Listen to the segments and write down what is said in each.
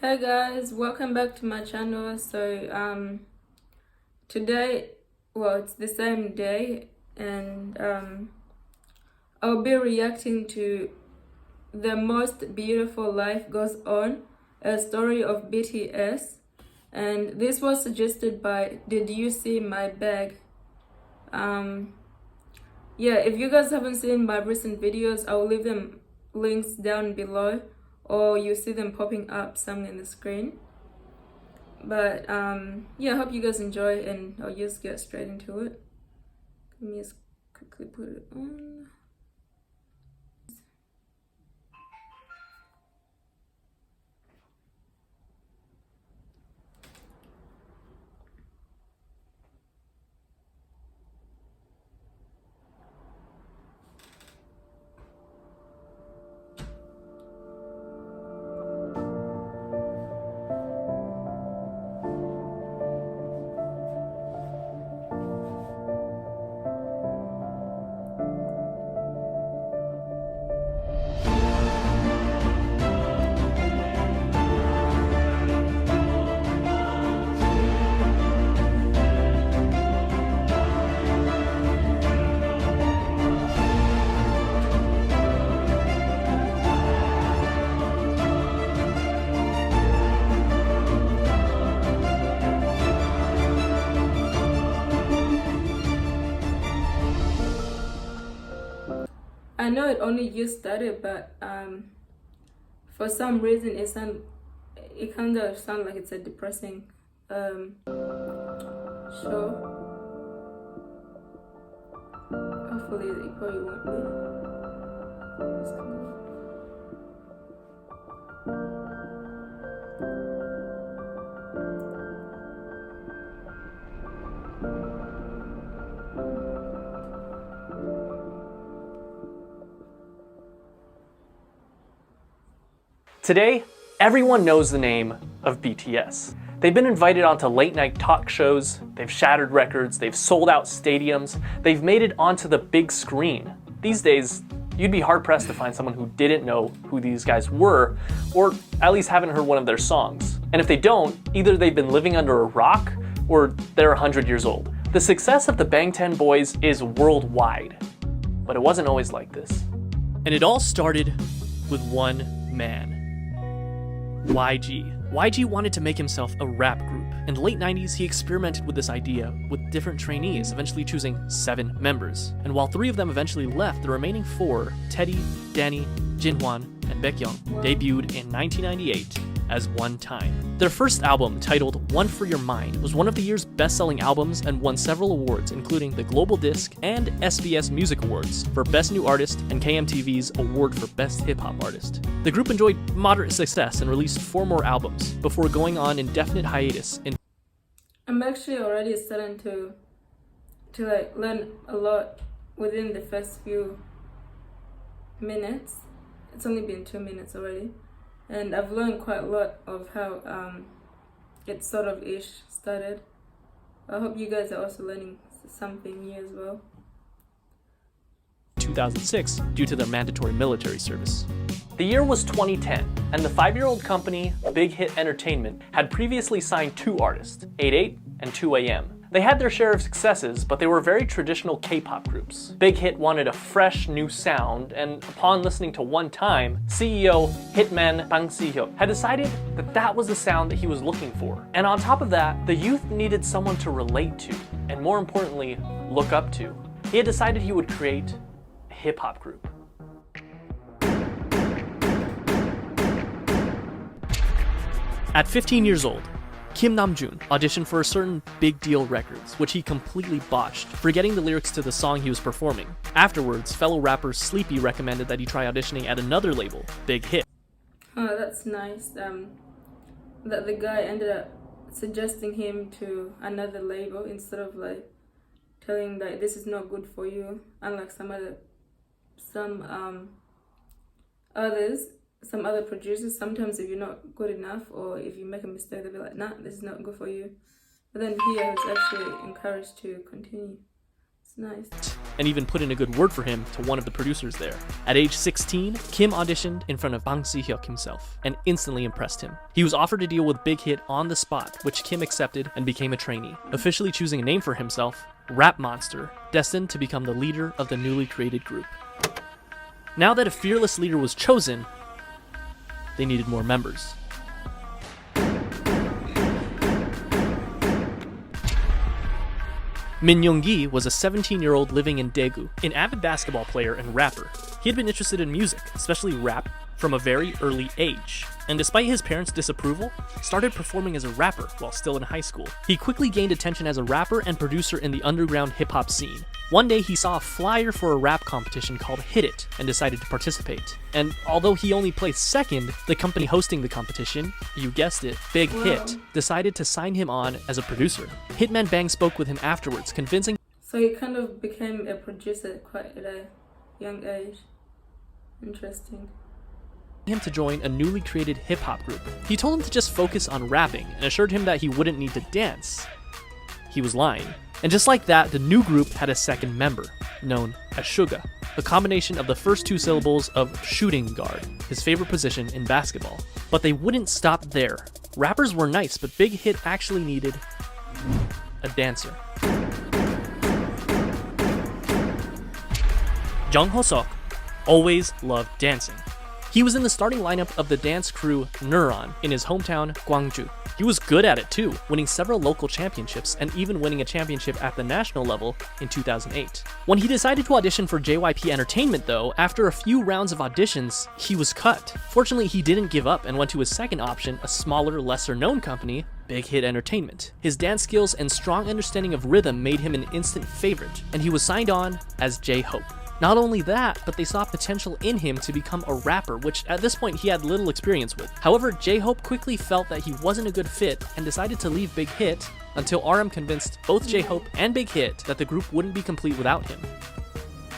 Hey guys, welcome back to my channel. Today, well, it's the same day, and I'll be reacting to The Most Beautiful Life Goes On, a story of BTS, and this was suggested by Did You See My Bag? Yeah, if you guys haven't seen my recent videos, I'll leave them links down below, or you see them popping up somewhere in the screen. But yeah, I hope you guys enjoy, and I'll just get straight into it. Let me just quickly put it on. I know it only just started, but for some reason it kind of sounds like it's a depressing show. Hopefully it probably won't be. Today, everyone knows the name of BTS. They've been invited onto late-night talk shows, they've shattered records, they've sold out stadiums, they've made it onto the big screen. These days, you'd be hard-pressed to find someone who didn't know who these guys were, or at least haven't heard one of their songs. And if they don't, either they've been living under a rock, or they're 100 years old. The success of the Bangtan Boys is worldwide, but it wasn't always like this. And it all started with one man. YG. YG wanted to make himself a rap group. In the late 90s, he experimented with this idea with different trainees, eventually choosing 7 members. And while 3 of them eventually left, the remaining 4, Teddy, Danny, Jinhwan, and Baekhyun, debuted in 1998 as One Time. Their first album, titled One for Your Mind, was one of the year's best-selling albums and won several awards, including the Global Disc and SBS Music Awards for Best New Artist and KMTV's Award for Best Hip Hop Artist. The group enjoyed moderate success and released 4 more albums before going on indefinite hiatus in. I'm actually already starting to like learn a lot within the first few minutes. It's only been 2 minutes already, and I've learned quite a lot of how it sort of ish started. I hope you guys are also learning something new as well. 2006 due to their mandatory military service. The year was 2010, and the 5-year-old company, Big Hit Entertainment, had previously signed 2 artists, 88 and 2AM. They had their share of successes, but they were very traditional K-pop groups. Big Hit wanted a fresh, new sound, and upon listening to One Time, CEO Hitman Bang Si-hyuk had decided that that was the sound that he was looking for. And on top of that, the youth needed someone to relate to, and more importantly, look up to. He had decided he would create a hip-hop group. At 15 years old, Kim Namjoon auditioned for a certain Big Deal Records, which he completely botched, forgetting the lyrics to the song he was performing. Afterwards, fellow rapper Sleepy recommended that he try auditioning at another label, Big Hit. Oh, that's nice. That the guy ended up suggesting him to another label instead of like telling that this is not good for you, unlike some other producers. Sometimes if you're not good enough, or if you make a mistake, they'll be like, nah, this is not good for you. But then here it's actually encouraged to continue. It's nice. And even put in a good word for him to one of the producers there. At age 16, Kim auditioned in front of Bang Si-hyuk himself and instantly impressed him. He was offered to deal with Big Hit on the spot, which Kim accepted and became a trainee, officially choosing a name for himself, Rap Monster, destined to become the leader of the newly created group. Now that a fearless leader was chosen, they needed more members. Min Young-gi was a 17-year-old living in Daegu, an avid basketball player and rapper. He had been interested in music, especially rap, from a very early age, and despite his parents' disapproval, started performing as a rapper while still in high school. He quickly gained attention as a rapper and producer in the underground hip-hop scene. One day he saw a flyer for a rap competition called Hit It and decided to participate. And although he only placed second, the company hosting the competition, you guessed it, Big Hit, decided to sign him on as a producer. Hitman Bang spoke with him afterwards, convincing So he kind of became a producer quite at a young age. Interesting. him to join a newly created hip-hop group. He told him to just focus on rapping and assured him that he wouldn't need to dance. He was lying. And just like that, the new group had a second member, known as Suga, a combination of the first two syllables of shooting guard, his favorite position in basketball. But they wouldn't stop there. Rappers were nice, but Big Hit actually needed a dancer. Jung Ho-seok always loved dancing. He was in the starting lineup of the dance crew Neuron in his hometown, Gwangju. He was good at it too, winning several local championships and even winning a championship at the national level in 2008. When he decided to audition for JYP Entertainment though, after a few rounds of auditions, he was cut. Fortunately, he didn't give up and went to his second option, a smaller, lesser-known company, Big Hit Entertainment. His dance skills and strong understanding of rhythm made him an instant favorite, and he was signed on as J-Hope. Not only that, but they saw potential in him to become a rapper, which at this point he had little experience with. However, J-Hope quickly felt that he wasn't a good fit and decided to leave Big Hit until RM convinced both J-Hope and Big Hit that the group wouldn't be complete without him.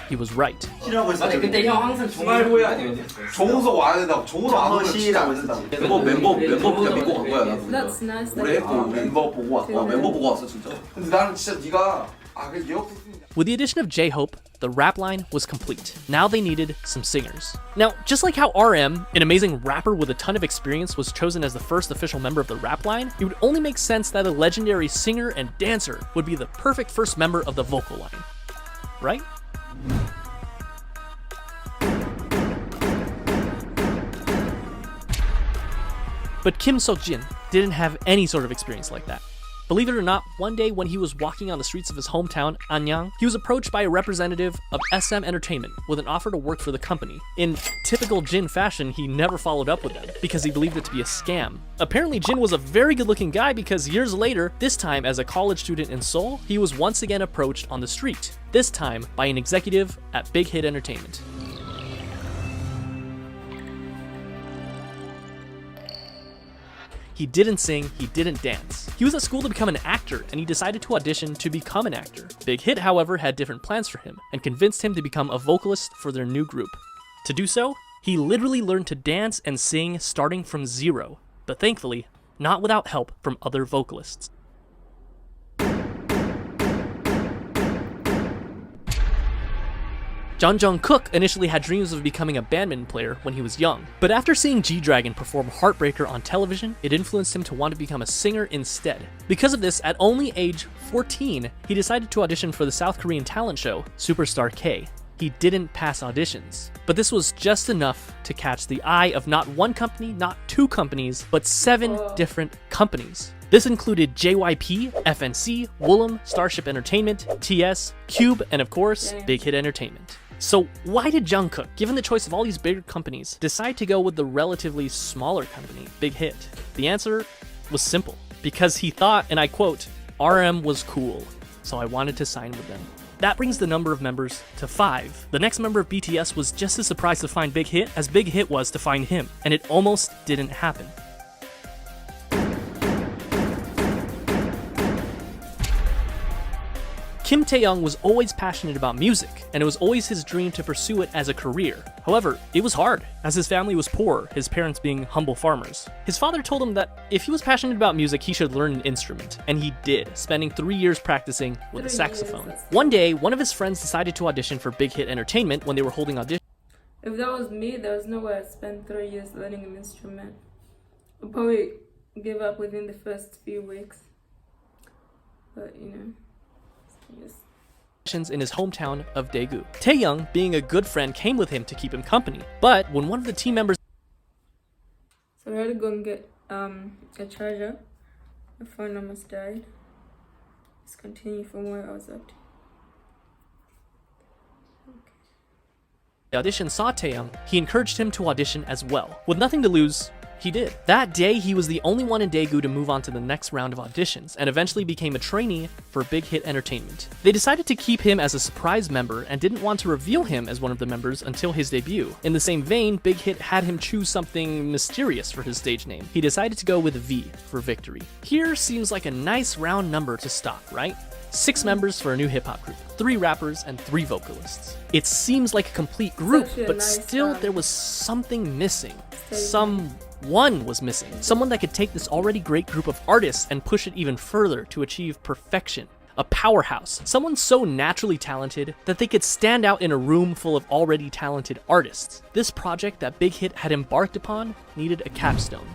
He was right. 맞지? 근데 형 항상 정말 후회 아니에요. 종호서 와야 된다고. 종호서 안 오면 진짜 안 된다고. 멤버 그냥 믿고 간 거야 나도. That's nice. 오래 했고 멤버 보고 왔어. 멤버 보고 왔어 진짜. 근데 나는 진짜 네가 그 기억. With the addition of J-Hope, the rap line was complete. Now they needed some singers. Now, just like how RM, an amazing rapper with a ton of experience, was chosen as the first official member of the rap line, it would only make sense that a legendary singer and dancer would be the perfect first member of the vocal line. Right? But Kim Seok-jin didn't have any sort of experience like that. Believe it or not, one day when he was walking on the streets of his hometown, Anyang, he was approached by a representative of SM Entertainment with an offer to work for the company. In typical Jin fashion, he never followed up with them because he believed it to be a scam. Apparently, Jin was a very good-looking guy because years later, this time as a college student in Seoul, he was once again approached on the street, this time by an executive at Big Hit Entertainment. He didn't sing, he didn't dance. He was at school to become an actor, and he decided to audition to become an actor. Big Hit, however, had different plans for him, and convinced him to become a vocalist for their new group. To do so, he literally learned to dance and sing starting from zero, but thankfully, not without help from other vocalists. John Jung-kook initially had dreams of becoming a badminton player when he was young, but after seeing G-Dragon perform Heartbreaker on television, it influenced him to want to become a singer instead. Because of this, at only age 14, he decided to audition for the South Korean talent show, Superstar K. He didn't pass auditions, but this was just enough to catch the eye of not one company, not two companies, but 7 different companies. This included JYP, FNC, Woollim, Starship Entertainment, TS, Cube, and of course, Big Hit Entertainment. So why did Jungkook, given the choice of all these bigger companies, decide to go with the relatively smaller company, Big Hit? The answer was simple. Because he thought, and I quote, RM was cool, so I wanted to sign with them. That brings the number of members to 5. The next member of BTS was just as surprised to find Big Hit as Big Hit was to find him, and it almost didn't happen. Kim Tae-young was always passionate about music, and it was always his dream to pursue it as a career. However, it was hard, as his family was poor, his parents being humble farmers. His father told him that if he was passionate about music, he should learn an instrument, and he did, spending 3 years practicing with a saxophone. One day, one of his friends decided to audition for Big Hit Entertainment when they were holding auditions. If that was me, there was no way I'd spend 3 years learning an instrument. I'd probably give up within the first few weeks. But, you know, yes. In his hometown of Daegu. Tae-young, being a good friend, came with him to keep him company. But when one of the team members... So I had to go and get a charger. My phone almost died. Let's continue from where I was up to. The audition saw Tae-young, he encouraged him to audition as well. With nothing to lose, he did. That day, he was the only one in Daegu to move on to the next round of auditions, and eventually became a trainee for Big Hit Entertainment. They decided to keep him as a surprise member and didn't want to reveal him as one of the members until his debut. In the same vein, Big Hit had him choose something mysterious for his stage name. He decided to go with V for victory. Here seems like a nice round number to stop, right? 6 members for a new hip-hop group, 3 rappers and 3 vocalists. It seems like a complete group, but still there was something missing. Someone was missing. Someone that could take this already great group of artists and push it even further to achieve perfection. A powerhouse. Someone so naturally talented that they could stand out in a room full of already talented artists. This project that Big Hit had embarked upon needed a capstone.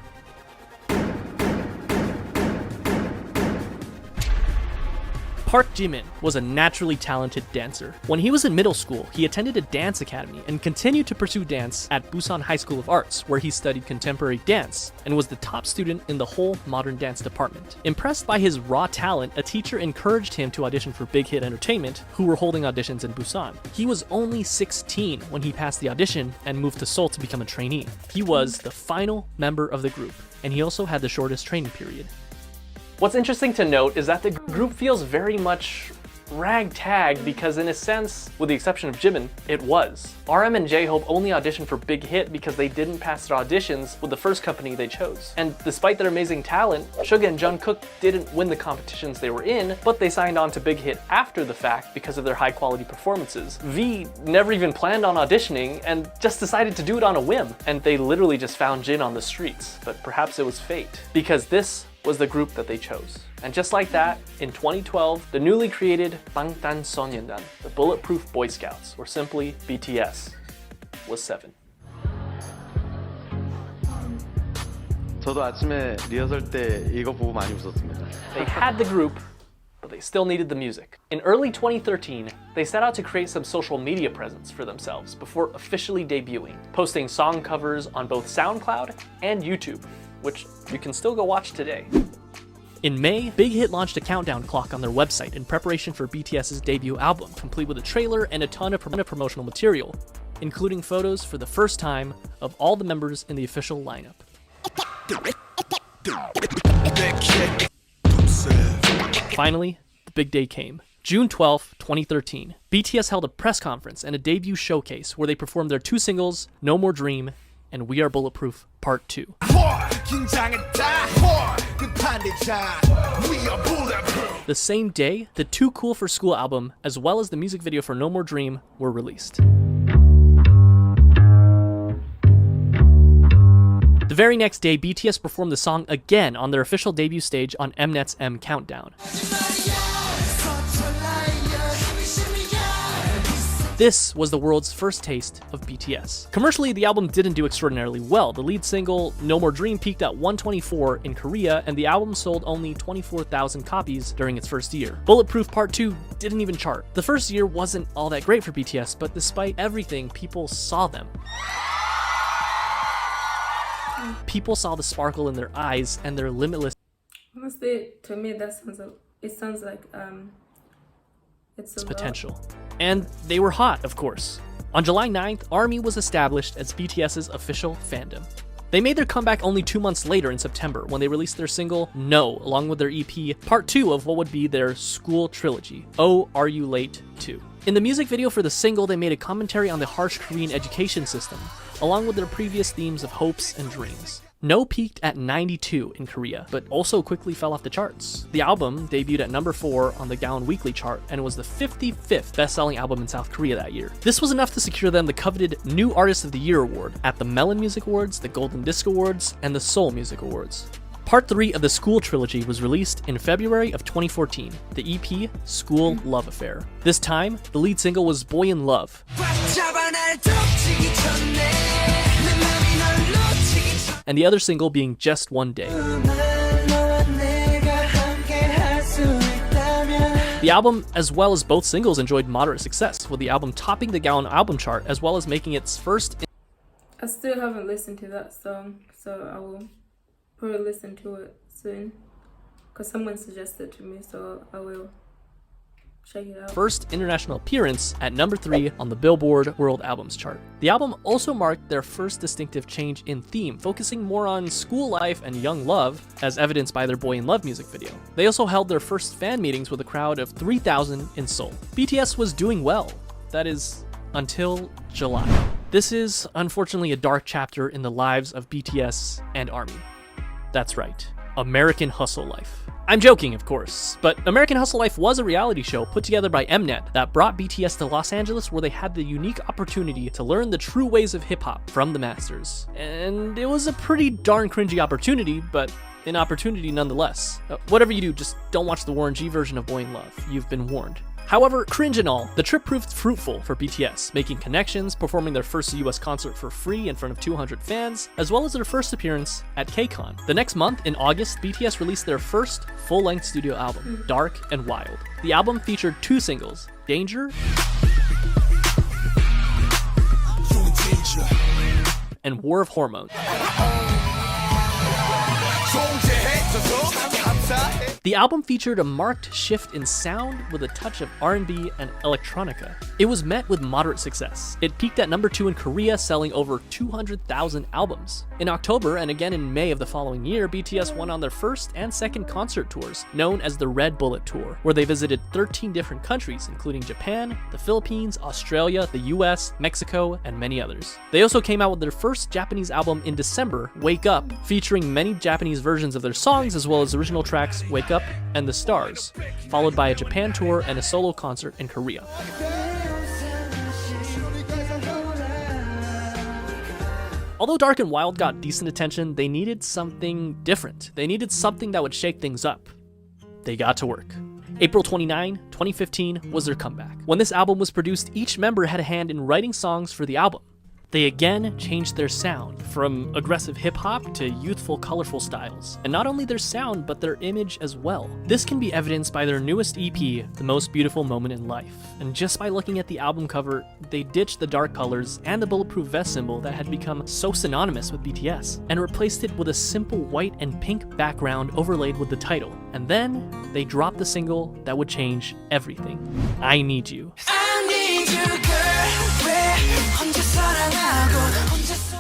Park Jimin was a naturally talented dancer. When he was in middle school, he attended a dance academy and continued to pursue dance at Busan High School of Arts, where he studied contemporary dance and was the top student in the whole modern dance department. Impressed by his raw talent, a teacher encouraged him to audition for Big Hit Entertainment, who were holding auditions in Busan. He was only 16 when he passed the audition and moved to Seoul to become a trainee. He was the final member of the group, and he also had the shortest training period. What's interesting to note is that the group feels very much ragtag because in a sense, with the exception of Jimin, it was. RM and J-Hope only auditioned for Big Hit because they didn't pass their auditions with the first company they chose. And despite their amazing talent, Suga and Jungkook didn't win the competitions they were in, but they signed on to Big Hit after the fact because of their high quality performances. V never even planned on auditioning and just decided to do it on a whim. And they literally just found Jin on the streets, but perhaps it was fate. Because this was the group that they chose. And just like that, in 2012, the newly created Bangtanso년dan, the Bulletproof Boy Scouts, or simply BTS, was 7. 저도 아침에 리허설 때 이거 보고 많이 웃었습니다. They had the group, but they still needed the music. In early 2013, they set out to create some social media presence for themselves before officially debuting, posting song covers on both SoundCloud and YouTube, which you can still go watch today. In May, Big Hit launched a countdown clock on their website in preparation for BTS's debut album, complete with a trailer and a ton of promotional material, including photos for the first time of all the members in the official lineup. Finally, the big day came. June 12, 2013, BTS held a press conference and a debut showcase where they performed their 2 singles, No More Dream and We Are Bulletproof Part 2. The same day, the Too Cool for School album, as well as the music video for No More Dream, were released. The very next day, BTS performed the song again on their official debut stage on Mnet's M Countdown. This was the world's first taste of BTS. Commercially, the album didn't do extraordinarily well. The lead single, No More Dream, peaked at 124 in Korea, and the album sold only 24,000 copies during its first year. Bulletproof Part 2 didn't even chart. The first year wasn't all that great for BTS, but despite everything, people saw them. People saw the sparkle in their eyes and their limitless... Honestly, to me, it sounds like it's potential. And they were hot, of course. On July 9th, ARMY was established as BTS's official fandom. They made their comeback only 2 months later in September when they released their single, No, along with their EP, part 2 of what would be their school trilogy, Oh, Are You Late 2. In the music video for the single, they made a commentary on the harsh Korean education system, along with their previous themes of hopes and dreams. No peaked at 92 in Korea, but also quickly fell off the charts. The album debuted at number 4 on the Gaon Weekly chart and was the 55th best-selling album in South Korea that year. This was enough to secure them the coveted New Artist of the Year award at the Melon Music Awards, the Golden Disc Awards, and the Seoul Music Awards. Part 3 of the School trilogy was released in February of 2014, the EP School Love Affair. This time, the lead single was Boy in Love, and the other single being Just One Day. The album, as well as both singles, enjoyed moderate success, with the album topping the Gaon album chart as well as making its first... I still haven't listened to that song, so I will probably listen to it soon. Because someone suggested it to me, so I will check it out. First international appearance at number 3 on the Billboard World Albums chart. The album also marked their first distinctive change in theme, focusing more on school life and young love, as evidenced by their Boy in Love music video. They also held their first fan meetings with a crowd of 3,000 in Seoul. BTS was doing well, that is, until July. This is, unfortunately, a dark chapter in the lives of BTS and ARMY. That's right, American Hustle Life. I'm joking, of course, but American Hustle Life was a reality show put together by Mnet that brought BTS to Los Angeles, where they had the unique opportunity to learn the true ways of hip-hop from the masters. And it was a pretty darn cringy opportunity, but an opportunity nonetheless. Whatever you do, just don't watch the Warren G version of Boy in Love. You've been warned. However, cringe and all, the trip proved fruitful for BTS, making connections, performing their first US concert for free in front of 200 fans, as well as their first appearance at KCON. The next month, in August, BTS released their first full-length studio album, Dark and Wild. The album featured 2 singles, Danger and War of Hormones. The album featured a marked shift in sound with a touch of R&B and electronica. It was met with moderate success. It peaked at number 2 in Korea, selling over 200,000 albums. In October and again in May of the following year, BTS went on their first and second concert tours, known as the Red Bullet Tour, where they visited 13 different countries, including Japan, the Philippines, Australia, the US, Mexico, and many others. They also came out with their first Japanese album in December, Wake Up, featuring many Japanese versions of their songs as well as original tracks Wake Up and The Stars, followed by a Japan tour and a solo concert in Korea. Although Dark and Wild got decent attention, they needed something different. They needed something that would shake things up. They got to work. April 29, 2015 was their comeback. When this album was produced, each member had a hand in writing songs for the album. They again changed their sound, from aggressive hip-hop to youthful, colorful styles. And not only their sound, but their image as well. This can be evidenced by their newest EP, The Most Beautiful Moment in Life. And just by looking at the album cover, they ditched the dark colors and the bulletproof vest symbol that had become so synonymous with BTS, and replaced it with a simple white and pink background overlaid with the title. And then, they dropped the single that would change everything. I Need You. I need you, girl.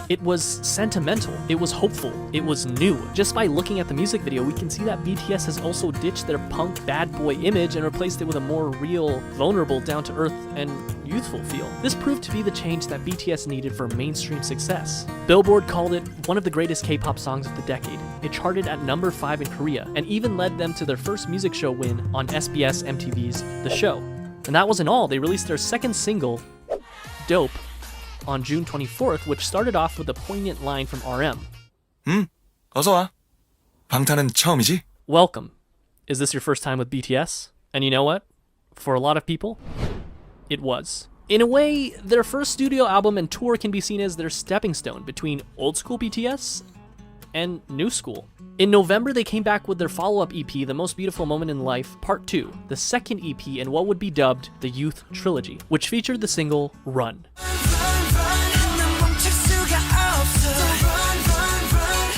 It was sentimental, it was hopeful, it was new. Just by looking at the music video, we can see that BTS has also ditched their punk bad boy image and replaced it with a more real, vulnerable, down-to-earth, and youthful feel. This proved to be the change that BTS needed for mainstream success. Billboard called it one of the greatest K-pop songs of the decade. It charted at number 5 in Korea, and even led them to their first music show win on SBS MTV's The Show. And that wasn't all, they released their second single, Dope, on June 24th, which started off with a poignant line from RM. 어서 와. 방탄은 처음이지? Welcome. Is this your first time with BTS? And you know what? For a lot of people, it was. In a way, their first studio album and tour can be seen as their stepping stone between old school BTS and new school. In November, they came back with their follow-up EP, The Most Beautiful Moment in Life, Part 2, the second EP in what would be dubbed the Youth Trilogy, which featured the single Run.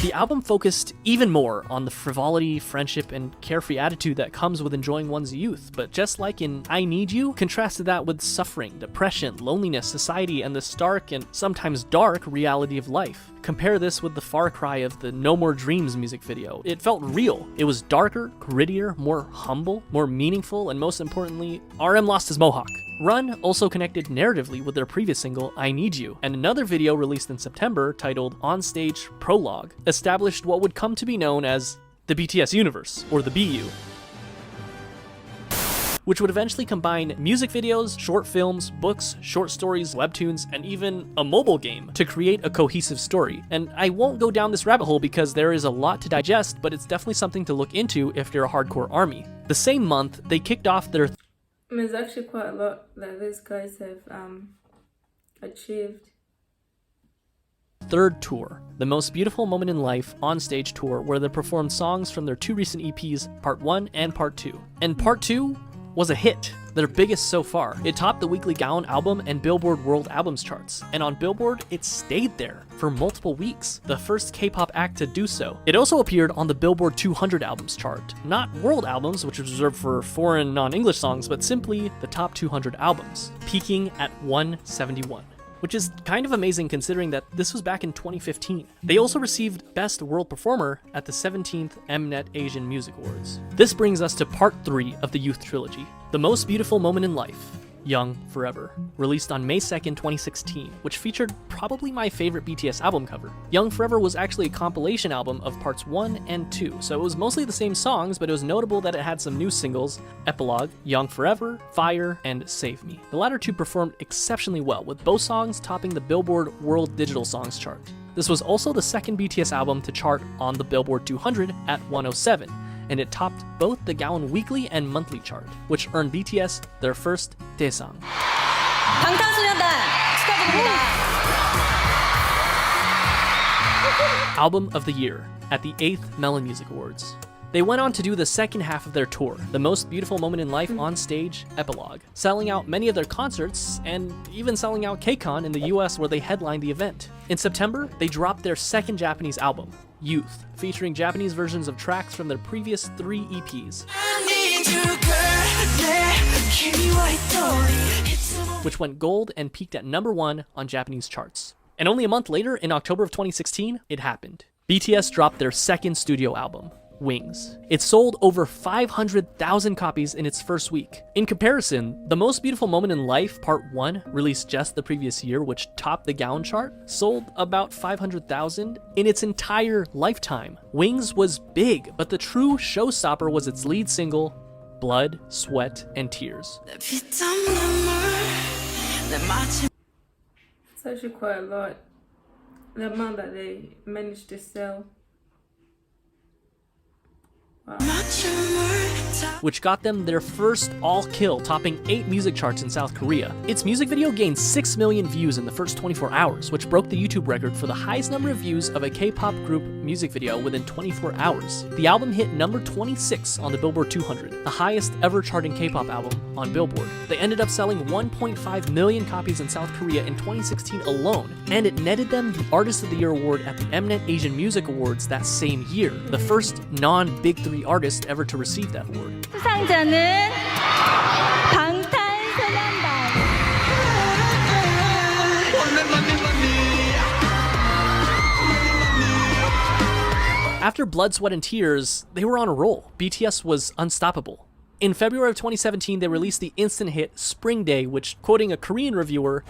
The album focused even more on the frivolity, friendship, and carefree attitude that comes with enjoying one's youth, but just like in I Need You, contrasted that with suffering, depression, loneliness, society, and the stark and sometimes dark reality of life. Compare this with the far cry of the No More Dreams music video. It felt real. It was darker, grittier, more humble, more meaningful, and most importantly, RM lost his mohawk. Run also connected narratively with their previous single, I Need You, and another video released in September titled On Stage Prologue established what would come to be known as the BTS universe, or the BU, which would eventually combine music videos, short films, books, short stories, webtoons, and even a mobile game to create a cohesive story. And I won't go down this rabbit hole because there is a lot to digest, but it's definitely something to look into if you're a hardcore ARMY. The same month, they kicked off their there's actually quite a lot that these guys have achieved. third tour, the Most Beautiful Moment in Life on-stage tour, where they performed songs from their 2 recent EPs, Part 1 and Part 2. And Part 2 was a hit, their biggest so far. It topped the Weekly Gaon album and Billboard World Albums charts, and on Billboard, it stayed there for multiple weeks, the first K-pop act to do so. It also appeared on the Billboard 200 albums chart, not world albums, which is reserved for foreign non-English songs, but simply the top 200 albums, peaking at 171. Which is kind of amazing considering that this was back in 2015. They also received Best World Performer at the 17th Mnet Asian Music Awards. This brings us to part 3 of the Youth Trilogy, The Most Beautiful Moment in Life, Young Forever, released on May 2nd, 2016, which featured probably my favorite BTS album cover. Young Forever was actually a compilation album of parts 1 and 2, so it was mostly the same songs, but it was notable that it had some new singles, Epilogue, Young Forever, Fire, and Save Me. The latter two performed exceptionally well, with both songs topping the Billboard World Digital Songs chart. This was also the second BTS album to chart on the Billboard 200 at 107, and it topped both the Gaon weekly and monthly chart, which earned BTS their first Daesang. Album of the Year at the 8th Melon Music Awards. They went on to do the second half of their tour, The Most Beautiful Moment in Life on Stage Epilogue, selling out many of their concerts and even selling out KCON in the US where they headlined the event. In September, they dropped their second Japanese album, Youth, featuring Japanese versions of tracks from their previous 3 EPs, which went gold and peaked at #1 on Japanese charts. And only a month later, in October of 2016, it happened. BTS dropped their second studio album, Wings. It sold over 500,000 copies in its first week. In comparison, The Most Beautiful Moment in Life Part 1, released just the previous year, which topped the Gaon chart, sold about 500,000 in its entire lifetime. Wings was big, but the true showstopper was its lead single, Blood, Sweat, and Tears. It's actually quite a lot, the amount that they managed to sell. Wow. Which got them their first all-kill, topping 8 music charts in South Korea. Its music video gained 6 million views in the first 24 hours, which broke the YouTube record for the highest number of views of a K-pop group music video within 24 hours. The album hit number 26 on the Billboard 200, the highest ever charting K-pop album on Billboard. They ended up selling 1.5 million copies in South Korea in 2016 alone, and it netted them the Artist of the Year award at the Mnet Asian Music Awards that same year, the first non-Big 3 artist ever to receive that award. 수상자는 방탄소년단. After Blood, Sweat, and Tears, they were on a roll. BTS was unstoppable. In February of 2017, they released the instant hit Spring Day, which, quoting a Korean reviewer,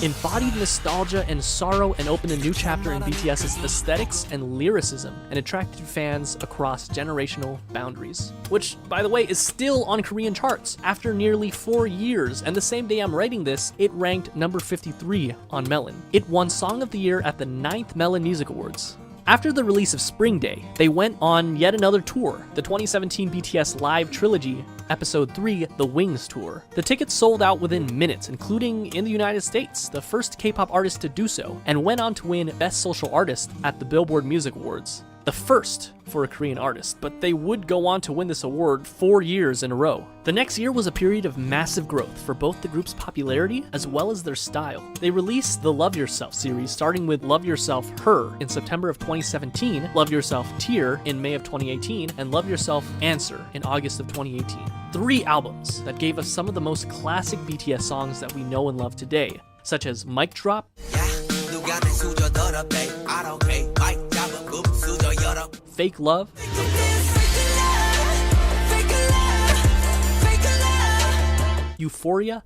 embodied nostalgia and sorrow and opened a new chapter in BTS's aesthetics and lyricism, and attracted fans across generational boundaries. Which, by the way, is still on Korean charts after nearly 4 years, and the same day I'm writing this, it ranked number 53 on Melon. It won Song of the Year at the 9th Melon Music Awards. After the release of Spring Day, they went on yet another tour, the 2017 BTS Live Trilogy, Episode 3, The Wings Tour. The tickets sold out within minutes, including in the United States, the first K-pop artist to do so, and went on to win Best Social Artist at the Billboard Music Awards. The first for a Korean artist, but they would go on to win this award 4 years in a row. The next year was a period of massive growth for both the group's popularity as well as their style. They released the Love Yourself series, starting with Love Yourself Her in September of 2017, Love Yourself Tear in May of 2018, and Love Yourself Answer in August of 2018. 3 albums that gave us some of the most classic BTS songs that we know and love today, such as Mic Drop, Fake Love, Euphoria,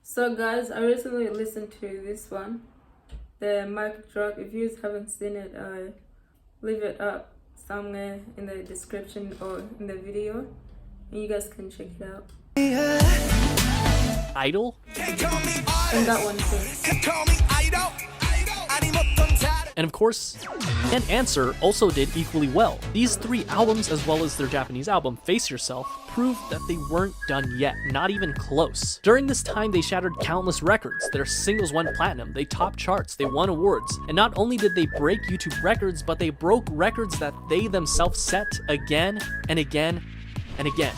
So guys, I recently listened to this one, the mic drop. If you haven't seen it, I leave it up somewhere in the description or in the video, and you guys can check it out. Idol, And that one too. and of course, and Answer also did equally well. These three albums, as well as their Japanese album, Face Yourself, proved that they weren't done yet, not even close. During this time, they shattered countless records. Their singles went platinum, they topped charts, they won awards, and not only did they break YouTube records, but they broke records that they themselves set again and again and again.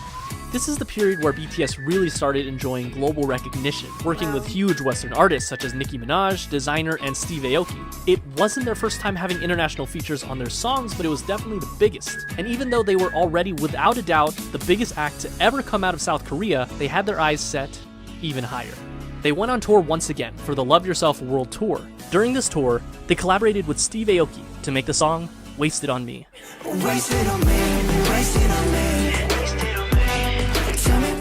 This is the period where BTS really started enjoying global recognition, working with huge Western artists such as Nicki Minaj, Designer, and Steve Aoki. It wasn't their first time having international features on their songs, but it was definitely the biggest. And even though they were already, without a doubt, the biggest act to ever come out of South Korea, they had their eyes set even higher. They went on tour once again for the Love Yourself World Tour. During this tour, they collaborated with Steve Aoki to make the song Wasted on Me. Wasted on me, wasted on me.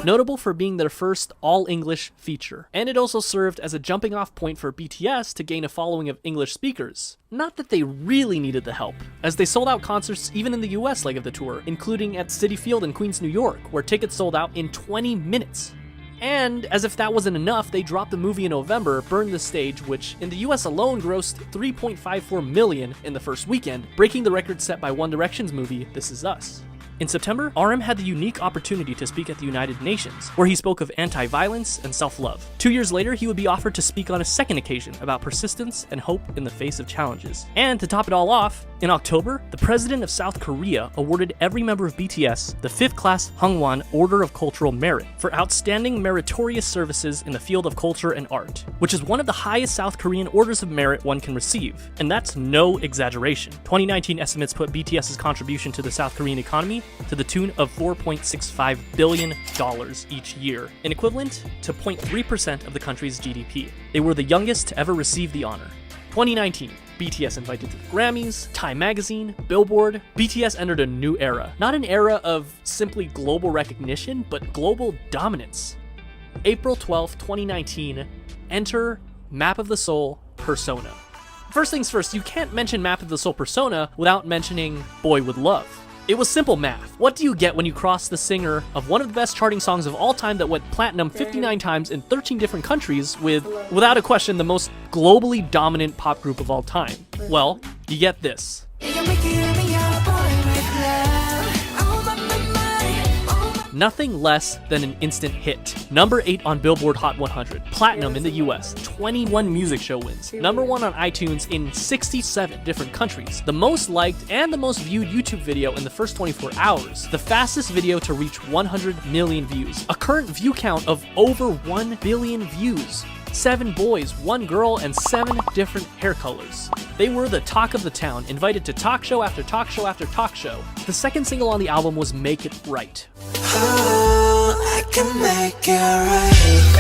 Notable for being their first all-English feature, and it also served as a jumping-off point for BTS to gain a following of English speakers. Not that they really needed the help, as they sold out concerts even in the US leg of the tour, including at Citi Field in Queens, New York, where tickets sold out in 20 minutes. And as if that wasn't enough, they dropped the movie in November, Burn the Stage, which in the US alone grossed $3.54 million in the first weekend, breaking the record set by One Direction's movie, This Is Us. In September, RM had the unique opportunity to speak at the United Nations, where he spoke of anti-violence and self-love. 2 years later, he would be offered to speak on a second occasion about persistence and hope in the face of challenges. And to top it all off, in October, the president of South Korea awarded every member of BTS the 5th class Hwangwon Order of Cultural Merit for outstanding meritorious services in the field of culture and art, which is one of the highest South Korean orders of merit one can receive. And that's no exaggeration. 2019 estimates put BTS's contribution to the South Korean economy to the tune of $4.65 billion each year, an equivalent to 0.3% of the country's GDP. They were the youngest to ever receive the honor. 2019, BTS invited to the Grammys, Time Magazine, Billboard. BTS entered a new era. Not an era of simply global recognition, but global dominance. April 12th, 2019, enter Map of the Soul Persona. First things first, you can't mention Map of the Soul Persona without mentioning Boy With Love. It was simple math. What do you get when you cross the singer of one of the best charting songs of all time that went platinum 59 times in 13 different countries with, without a question, the most globally dominant pop group of all time? Well, you get this. Nothing less than an instant hit. Number 8 on Billboard Hot 100, platinum in the US, 21 music show wins, number 1 on iTunes in 67 different countries, the most liked and the most viewed YouTube video in the first 24 hours, the fastest video to reach 100 million views, a current view count of over 1 billion views, 7 boys, 1 girl, and 7 different hair colors. They were the talk of the town, invited to talk show after talk show after talk show. The second single on the album was Make It Right. I can make it right.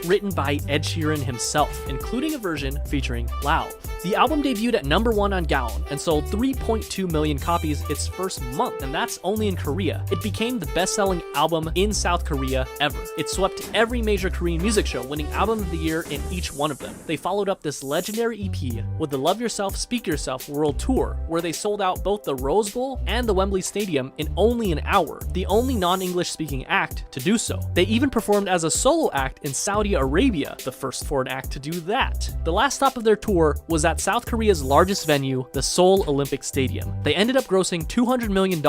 Written by Ed Sheeran himself, including a version featuring Lau. The album debuted at number 1 on Gaon and sold 3.2 million copies its first month, and that's only in Korea. It became the best-selling album in South Korea ever. It swept every major Korean music show, winning Album of the Year in each one of them. They followed up this legendary EP with the Love Yourself, Speak Yourself World Tour, where they sold out both the Rose Bowl and the Wembley Stadium in only an hour, the only non-English speaking act to do so. They even performed as a solo act in Saudi Arabia, the first foreign act to do that. The last stop of their tour was at South Korea's largest venue, the Seoul Olympic Stadium. They ended up grossing $200 million.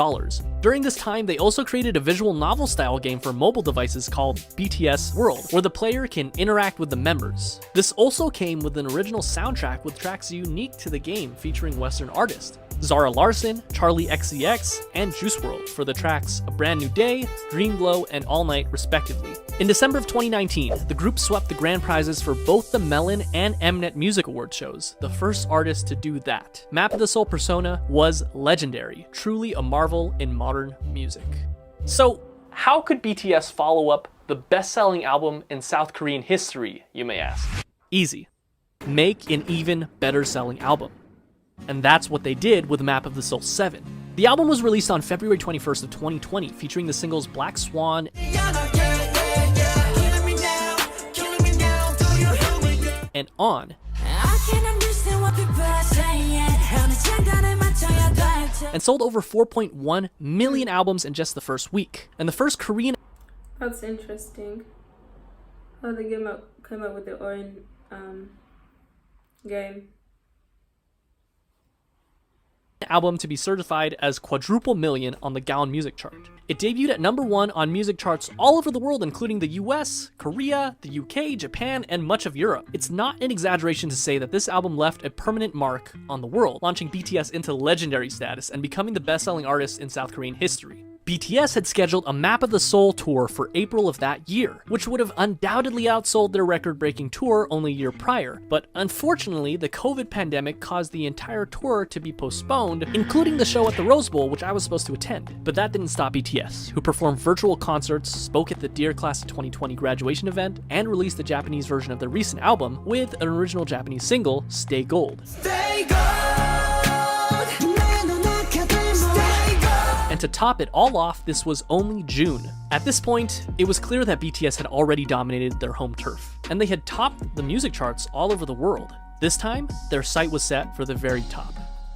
During this time, they also created a visual novel style game for mobile devices called BTS World, where the player can interact with the members. This also came with an original soundtrack with tracks unique to the game featuring Western artists. Zara Larsson, Charlie XCX, and Juice WRLD for the tracks A Brand New Day, Dream Glow, and All Night respectively. In December of 2019, the group swept the grand prizes for both the Melon and Mnet Music Award shows, the first artist to do that. Map of the Soul Persona was legendary, truly a marvel in modern music. So, How could BTS follow up the best-selling album in South Korean history, you may ask? Easy. Make an even better selling album. And that's what they did with Map of the Soul 7. The album was released on February 21st of 2020, featuring the singles Black Swan and On, and sold over 4.1 million albums in just the first week. And the first Korean That's interesting. How they came up with the orange game. album to be certified as quadruple million on the Gaon Music Chart. It debuted at #1 on music charts all over the world, including the US, Korea, the UK, Japan, and much of Europe. It's not an exaggeration to say that this album left a permanent mark on the world, launching BTS into legendary status and becoming the best-selling artist in South Korean history. BTS had scheduled a Map of the Soul tour for April of that year, which would have undoubtedly outsold their record-breaking tour only a year prior. But unfortunately, the COVID pandemic caused the entire tour to be postponed, including the show at the Rose Bowl, which I was supposed to attend. But that didn't stop BTS, who performed virtual concerts, spoke at the Dear Class of 2020 graduation event, and released the Japanese version of their recent album with an original Japanese single, Stay Gold. Stay gold. And to top it all off, this was only June. At this point, it was clear that BTS had already dominated their home turf, and they had topped the music charts all over the world. This time, their sight was set for the very top.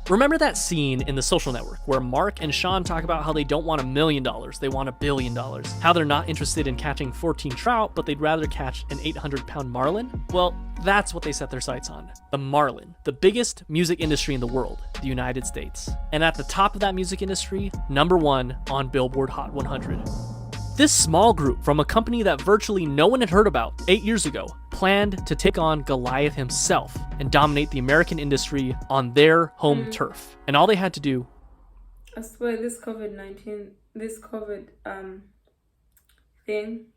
Remember that scene in The Social Network where Mark and Sean talk about how they don't want $1 million, they want $1 billion? How they're not interested in catching 14 trout, but they'd rather catch an 800-pound marlin? Well, that's what they set their sights on. The marlin, the biggest music industry in the world, the United States. And at the top of that music industry, #1 on Billboard Hot 100. This small group from a company that virtually no one had heard about 8 years ago planned to take on Goliath himself and dominate the American industry on their home turf. And all they had to do... I swear this COVID thing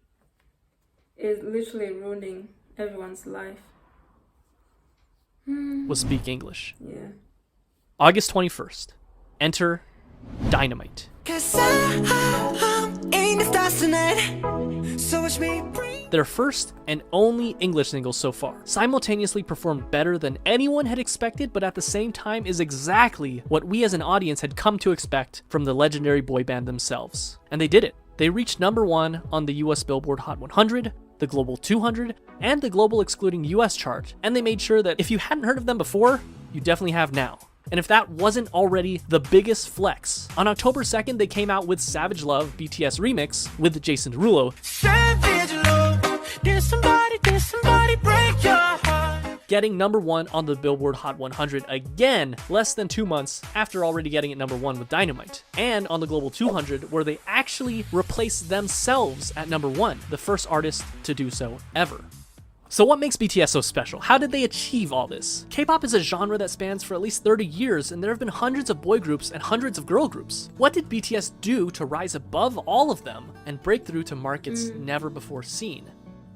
is literally ruining everyone's life. was speak English. Yeah. August 21st. Enter Dynamite. Their first and only English single so far, simultaneously performed better than anyone had expected, but at the same time is exactly what we as an audience had come to expect from the legendary boy band themselves. And they did it. They reached #1 on the US Billboard Hot 100, the Global 200, and the Global Excluding US chart, and they made sure that if you hadn't heard of them before, you definitely have now. And if that wasn't already the biggest flex, on October 2nd, they came out with Savage Love BTS Remix with Jason Derulo, getting #1 on the Billboard Hot 100 again, less than 2 months after already getting it #1 with Dynamite, and on the Global 200, where they actually replaced themselves at #1, the first artist to do so ever. So what makes BTS so special? How did they achieve all this? K-pop is a genre that spans for at least 30 years, and there have been hundreds of boy groups and hundreds of girl groups. What did BTS do to rise above all of them and break through to markets never before seen?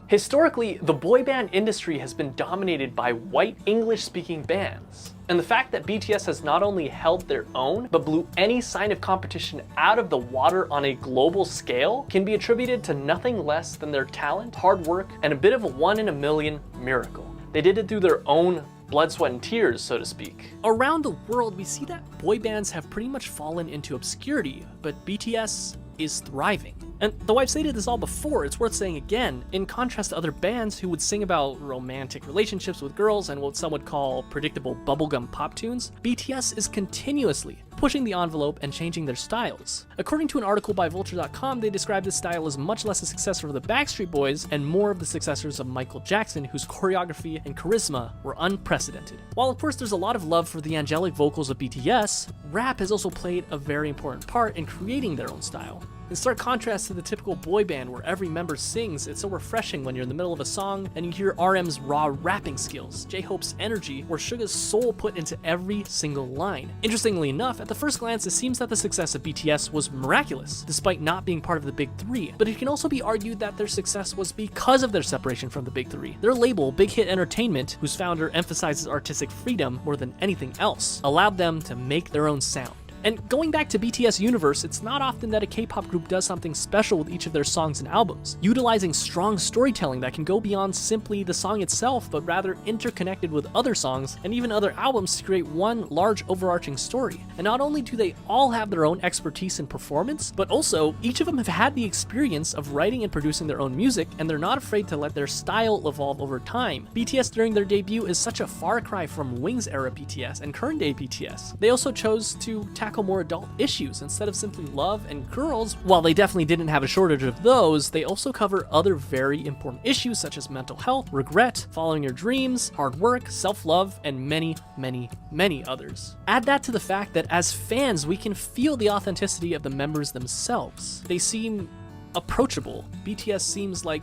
Historically, the boy band industry has been dominated by white English-speaking bands. And the fact that BTS has not only held their own, but blew any sign of competition out of the water on a global scale can be attributed to nothing less than their talent, hard work, and a bit of a 1 in a million miracle. They did it through their own blood, sweat, and tears, so to speak. Around the world, we see that boy bands have pretty much fallen into obscurity, but BTS is thriving. And though I've stated this all before, it's worth saying again, in contrast to other bands who would sing about romantic relationships with girls and what some would call predictable bubblegum pop tunes, BTS is continuously pushing the envelope and changing their styles. According to an article by Vulture.com, they describe this style as much less a successor of the Backstreet Boys and more of the successors of Michael Jackson, whose choreography and charisma were unprecedented. While of course there's a lot of love for the angelic vocals of BTS, rap has also played a very important part in creating their own style. In stark contrast to the typical boy band where every member sings, it's so refreshing when you're in the middle of a song and you hear RM's raw rapping skills, J-Hope's energy, or Suga's soul put into every single line. Interestingly enough, at the first glance, it seems that the success of BTS was miraculous, despite not being part of the Big Three, but it can also be argued that their success was because of their separation from the Big Three. Their label, Big Hit Entertainment, whose founder emphasizes artistic freedom more than anything else, allowed them to make their own sound. And going back to BTS universe, it's not often that a K-pop group does something special with each of their songs and albums, utilizing strong storytelling that can go beyond simply the song itself, but rather interconnected with other songs and even other albums to create one large overarching story. And not only do they all have their own expertise in performance, but also each of them have had the experience of writing and producing their own music, and they're not afraid to let their style evolve over time. BTS during their debut is such a far cry from Wings era BTS and current day BTS. They also chose to tackle more adult issues instead of simply love and girls. While they definitely didn't have a shortage of those, they also cover other very important issues such as mental health, regret, following your dreams, hard work, self-love, and many, many, many others. Add that to the fact that as fans, we can feel the authenticity of the members themselves. They seem approachable. BTS seems like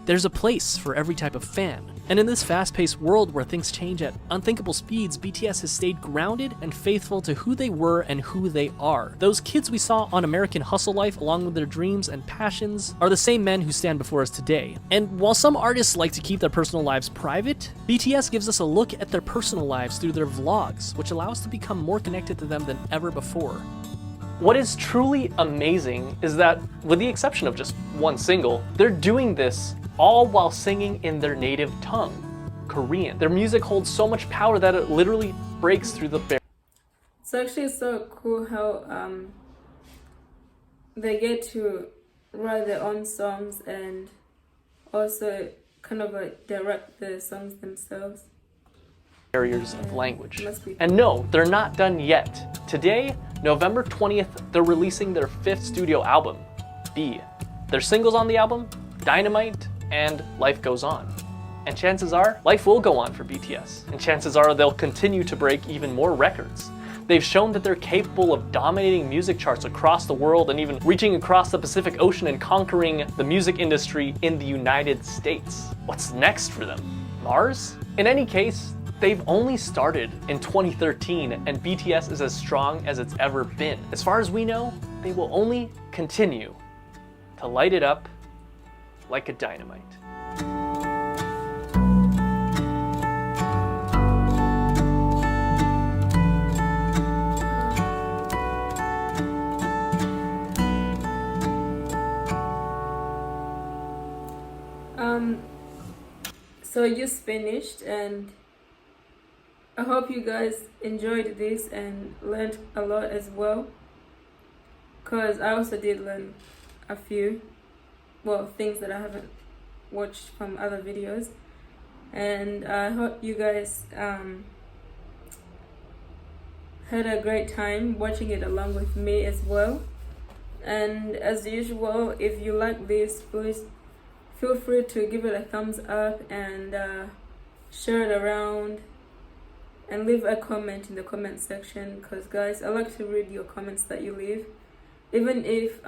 there's a place for every type of fan. And in this fast-paced world where things change at unthinkable speeds, BTS has stayed grounded and faithful to who they were and who they are. Those kids we saw on American Hustle Life, along with their dreams and passions, are the same men who stand before us today. And while some artists like to keep their personal lives private, BTS gives us a look at their personal lives through their vlogs, which allow us to become more connected to them than ever before. What is truly amazing is that, with the exception of just one single, they're doing this all while singing in their native tongue, Korean. Their music holds so much power that it literally breaks through the barrier. It's actually so cool how they get to write their own songs and also kind of like direct the songs themselves. Barriers of language. Must be. And no, they're not done yet. Today, November 20th, they're releasing their 5th studio album, B. Their singles on the album, Dynamite and Life Goes On. And chances are, life will go on for BTS. And chances are they'll continue to break even more records. They've shown that they're capable of dominating music charts across the world and even reaching across the Pacific Ocean and conquering the music industry in the United States. What's next for them? Mars? In any case, they've only started in 2013 and BTS is as strong as it's ever been. As far as we know, they will only continue to light it up like a dynamite. So I just finished and I hope you guys enjoyed this and learned a lot as well, because I also did learn a few things that I haven't watched from other videos, and I hope you guys had a great time watching it along with me as well. And as usual, if you like this, please feel free to give it a thumbs up and share it around and leave a comment in the comment section, because guys, I like to read your comments that you leave, even if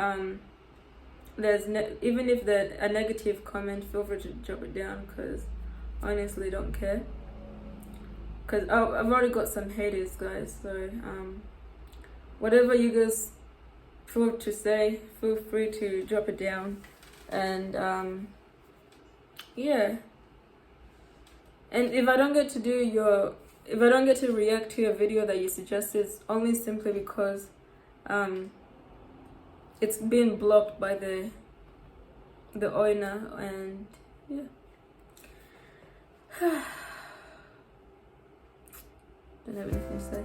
there's a negative comment. Feel free to drop it down, because honestly don't care, because I've already got some haters, guys. So whatever you guys feel to say, feel free to drop it down. And yeah, and if I don't get to react to your video that you suggested, it's only simply because it's been blocked by the owner, and yeah. Don't have anything to say.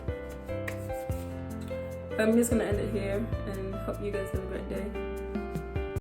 I'm just gonna end it here and hope you guys have a great day.